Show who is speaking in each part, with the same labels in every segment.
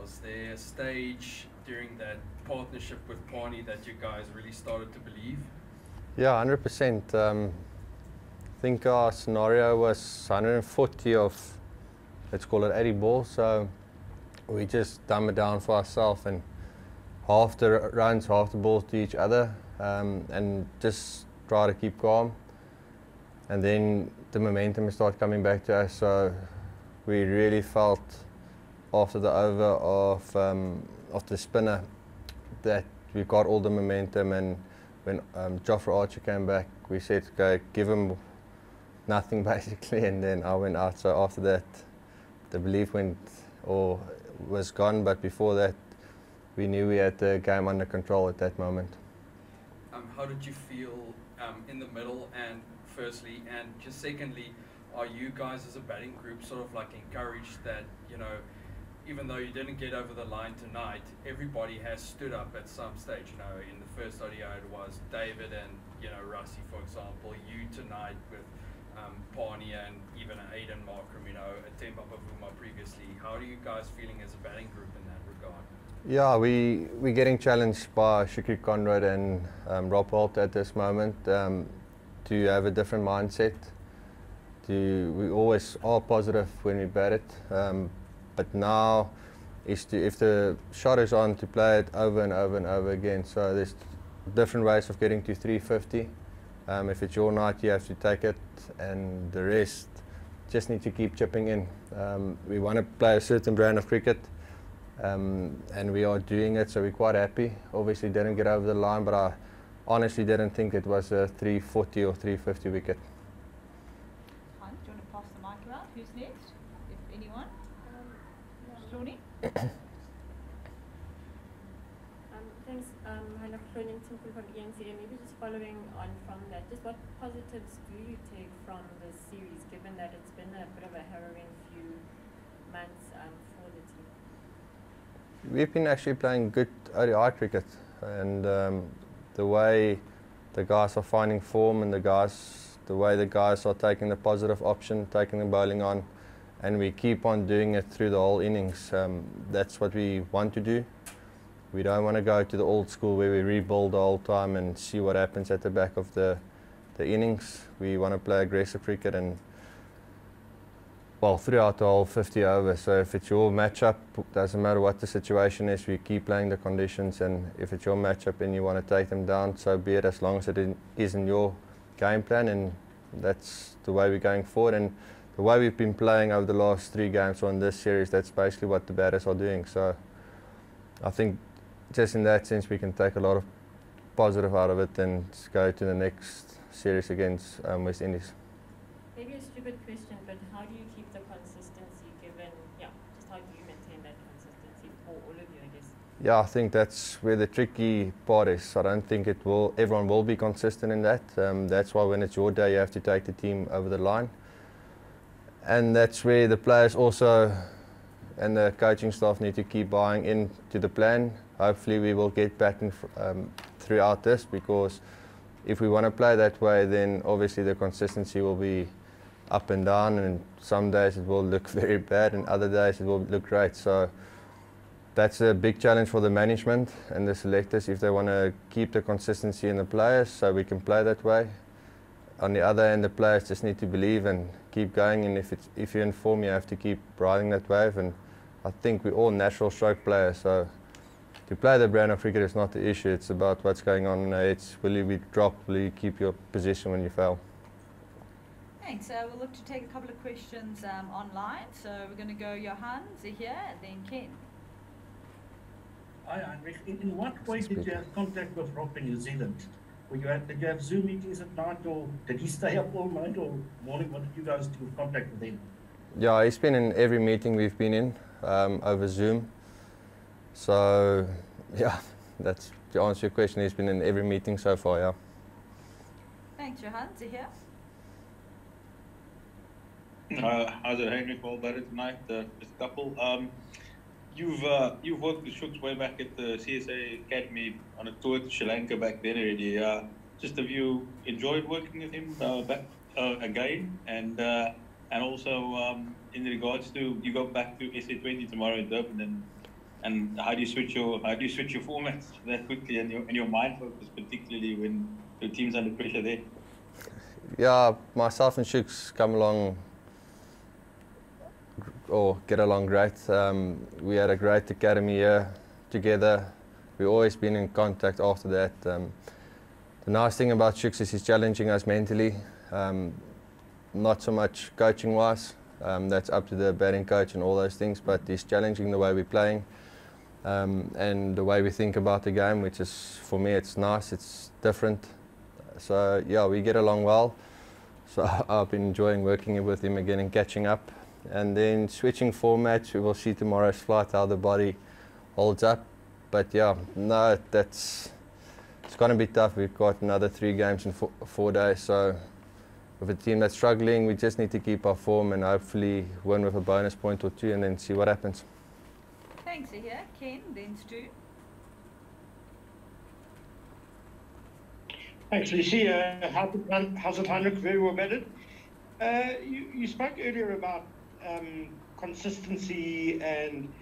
Speaker 1: Was there a stage during that partnership with Pani that you guys really started to believe?
Speaker 2: Yeah, 100%. I think our scenario was 140 of, let's call it 80 balls. So we just dumb it down for ourselves and half the runs, half the balls to each other, and just try to keep calm. And then the momentum started coming back to us. So we really felt after the over of the spinner that we got all the momentum. And when Jofra Archer came back, we said, okay, give him nothing basically. And then I went out. So after that, the belief was gone. But before that, we knew we had the game under control at that moment.
Speaker 1: How did you feel in the middle, and firstly, and just secondly, are you guys as a batting group sort of like encouraged that, you know, even though you didn't get over the line tonight, everybody has stood up at some stage? You know, in the first ODI it was David and, you know, Rassie, for example, you tonight with Pani and even Aiden Markram, you know, Temba Bavuma previously. How are you guys feeling as a batting group in that regard?
Speaker 2: Yeah, we're getting challenged by Shakir Conrad and Rob Holt at this moment to have a different mindset. We always are positive when we bat it, but now is if the shot is on, to play it over and over and over again. So there's different ways of getting to 350. If it's your night, you have to take it, and the rest just need to keep chipping in. We want to play a certain brand of cricket. And we are doing it, so we're quite happy. Obviously didn't get over the line, but I honestly didn't think it was a 340 or 350 wicket.
Speaker 3: Heinrich, do you want to pass the mic around? Who's next, if anyone? Shawnee?
Speaker 4: Thanks, Heinrich from ENCA. Maybe just following on from that, just what positives do you take from this series, given that it's been a bit of a harrowing few months for the team?
Speaker 2: We've been actually playing good ODI cricket, and the way the guys are finding form, and the way the guys are taking the positive option, taking the bowling on, and we keep on doing it through the whole innings. That's what we want to do. We don't want to go to the old school where we rebuild the whole time and see what happens at the back of the innings. We want to play aggressive cricket, and well, throughout the whole 50 overs. So if it's your matchup, doesn't matter what the situation is, we keep playing the conditions, and if it's your matchup and you want to take them down, so be it, as long as it is in your game plan, and that's the way we're going forward. And the way we've been playing over the last 3 games on this series, that's basically what the batters are doing. So I think just in that sense we can take a lot of positive out of it and go to the next series against West Indies.
Speaker 4: Maybe a stupid question, but how do you keep the consistency given, just how do you maintain that consistency for all of you, I guess?
Speaker 2: Yeah, I think that's where the tricky part is. I don't think everyone will be consistent in that. That's why when it's your day, you have to take the team over the line. And that's where the players also and the coaching staff need to keep buying into the plan. Hopefully we will get batting throughout this, because if we want to play that way, then obviously the consistency will be up and down, and some days it will look very bad and other days it will look great. So that's a big challenge for the management and the selectors, if they want to keep the consistency in the players so we can play that way. On the other hand, the players just need to believe and keep going, and if you're in form, you have to keep riding that wave. And I think we're all natural stroke players, so to play the brand of cricket is not the issue. It's about what's going on in the heads. Will you be dropped? Will you keep your position when you fail?
Speaker 3: Thanks. We'll look to take a couple of questions online. So we're going to go Johan, Zahir, and then Ken.
Speaker 5: Hi, Heinrich. In what way did you have contact with Rob in New Zealand? Did you have Zoom meetings at night, or did he stay up all night or morning? What did you guys do with contact with him?
Speaker 2: Yeah, he's been in every meeting we've been in over Zoom. So, yeah, that's to answer your question. He's been in every meeting so far, yeah.
Speaker 3: Thanks, Johan. Zahir?
Speaker 6: How's it, Heinrich? Well better tonight. Just a couple. You've worked with Shooks way back at the CSA Academy on a tour to Sri Lanka back then already. Just have you enjoyed working with him back again? And also in regards to, you go back to SA20 tomorrow in Durban, And how do you switch your formats that quickly and your mind focus, particularly when your team's under pressure there?
Speaker 2: Yeah, myself and Shooks come along or get along great. We had a great academy year together. We've always been in contact after that. The nice thing about Shooks is he's challenging us mentally, not so much coaching wise. That's up to the batting coach and all those things, but he's challenging the way we're playing and the way we think about the game, which is, for me, it's nice, it's different. So yeah, we get along well. So I've been enjoying working with him again and catching up. And then switching formats, we will see tomorrow's flight how the body holds up. But yeah, no, it's going to be tough. We've got another 3 games in 4 days. So with a team that's struggling, we just need to keep our form and hopefully win with a bonus point or 2 and then see what happens.
Speaker 3: Thanks, Ahir. Ken, then Stu.
Speaker 7: Thanks, Lucy. How's it, Heinrich? Very well batted. You spoke earlier about consistency and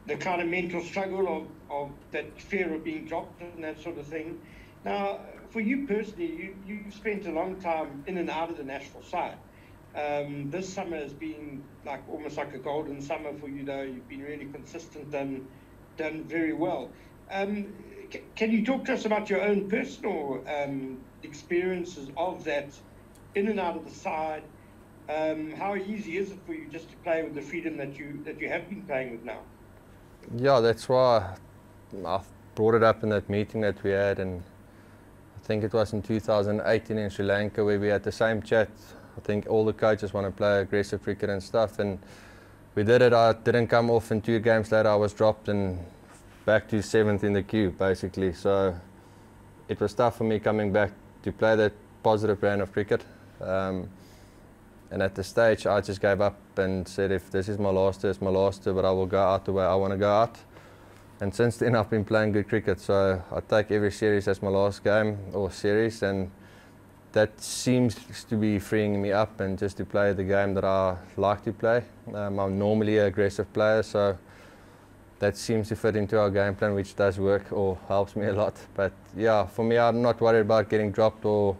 Speaker 7: the kind of mental struggle of that fear of being dropped and that sort of thing. Now, for you personally, you've spent a long time in and out of the national side. This summer has been almost like a golden summer for you, though. You've been really consistent and done very well. Can you talk to us about your own personal experiences of that in and out of the side? How easy is it for you just to play with the freedom that you have been playing with now?
Speaker 2: Yeah, that's why I brought it up in that meeting that we had, and I think it was in 2018 in Sri Lanka where we had the same chat. I think all the coaches want to play aggressive cricket and stuff, and we did it. I didn't come off, and 2 games later I was dropped and back to 7th in the queue basically. So it was tough for me coming back to play that positive brand of cricket. And at the stage I just gave up and said, if this is my last year, it's my last year, but I will go out the way I want to go out. And since then I've been playing good cricket, so I take every series as my last game or series, and that seems to be freeing me up and just to play the game that I like to play. I'm normally an aggressive player, so that seems to fit into our game plan, which does work or helps me a lot. But yeah, for me, I'm not worried about getting dropped or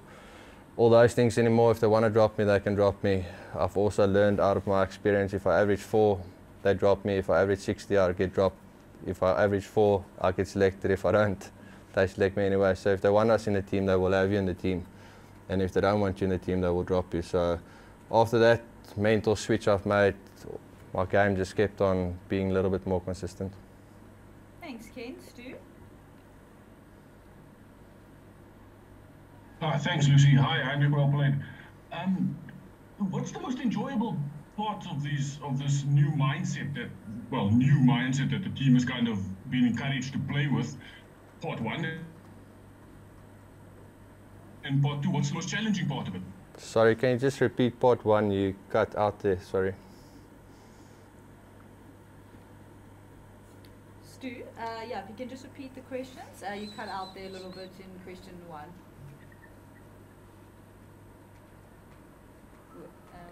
Speaker 2: all those things anymore. If they want to drop me, they can drop me. I've also learned out of my experience, if I average 4, they drop me. If I average 60, I get dropped. If I average 4, I get selected. If I don't, they select me anyway. So if they want us in the team, they will have you in the team. And if they don't want you in the team, they will drop you. So after that mental switch I've made, my game just kept on being a little bit more consistent.
Speaker 3: Thanks, Ken. Stu?
Speaker 8: Thanks, Lucy. Hi, Heinrich, well played. What's the most enjoyable part of this new mindset that the team has kind of been encouraged to play with? Part 1. And part 2, what's the most challenging part of it?
Speaker 2: Sorry, can you just repeat part 1? You cut out there, sorry.
Speaker 3: Stu, yeah, if you can just repeat the questions. You cut out there a little bit in question 1.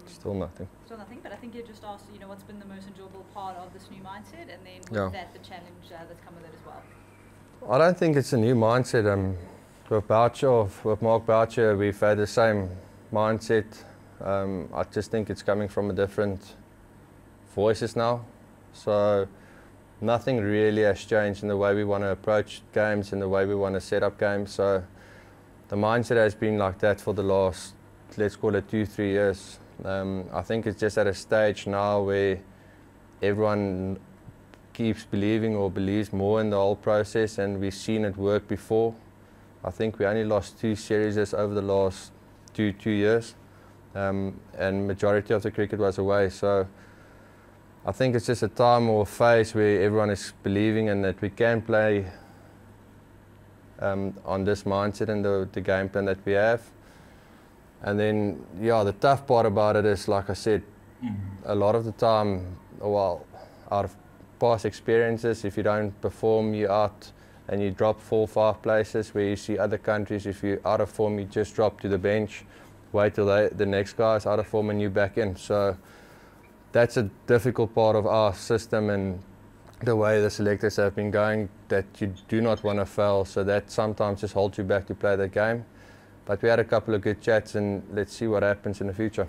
Speaker 2: Still nothing.
Speaker 3: Still nothing, but I think you just asked, what's been the most enjoyable part of this new mindset, and then
Speaker 2: Yeah.
Speaker 3: that the challenge that's come with it as well.
Speaker 2: I don't think it's a new mindset. With Mark Boucher, we've had the same mindset. I just think it's coming from a different voices now. So nothing really has changed in the way we want to approach games and the way we want to set up games. So the mindset has been like that for the last, let's call it 2-3 years. I think it's just at a stage now where everyone keeps believing or believes more in the whole process, and we've seen it work before. I think we only lost 2 series over the last two years, and majority of the cricket was away. So I think it's just a time or a phase where everyone is believing in that we can play on this mindset and the game plan that we have. And then, yeah, the tough part about it is, like I said, a lot of the time, well, out of past experiences, if you don't perform, you're out and you drop 4 or 5 places, where you see other countries, if you're out of form, you just drop to the bench, wait till the next guy's out of form and you back in. So that's a difficult part of our system, and the way the selectors have been going, that you do not want to fail, so that sometimes just holds you back to play the game. But we had a couple of good chats, and let's see what happens in the future.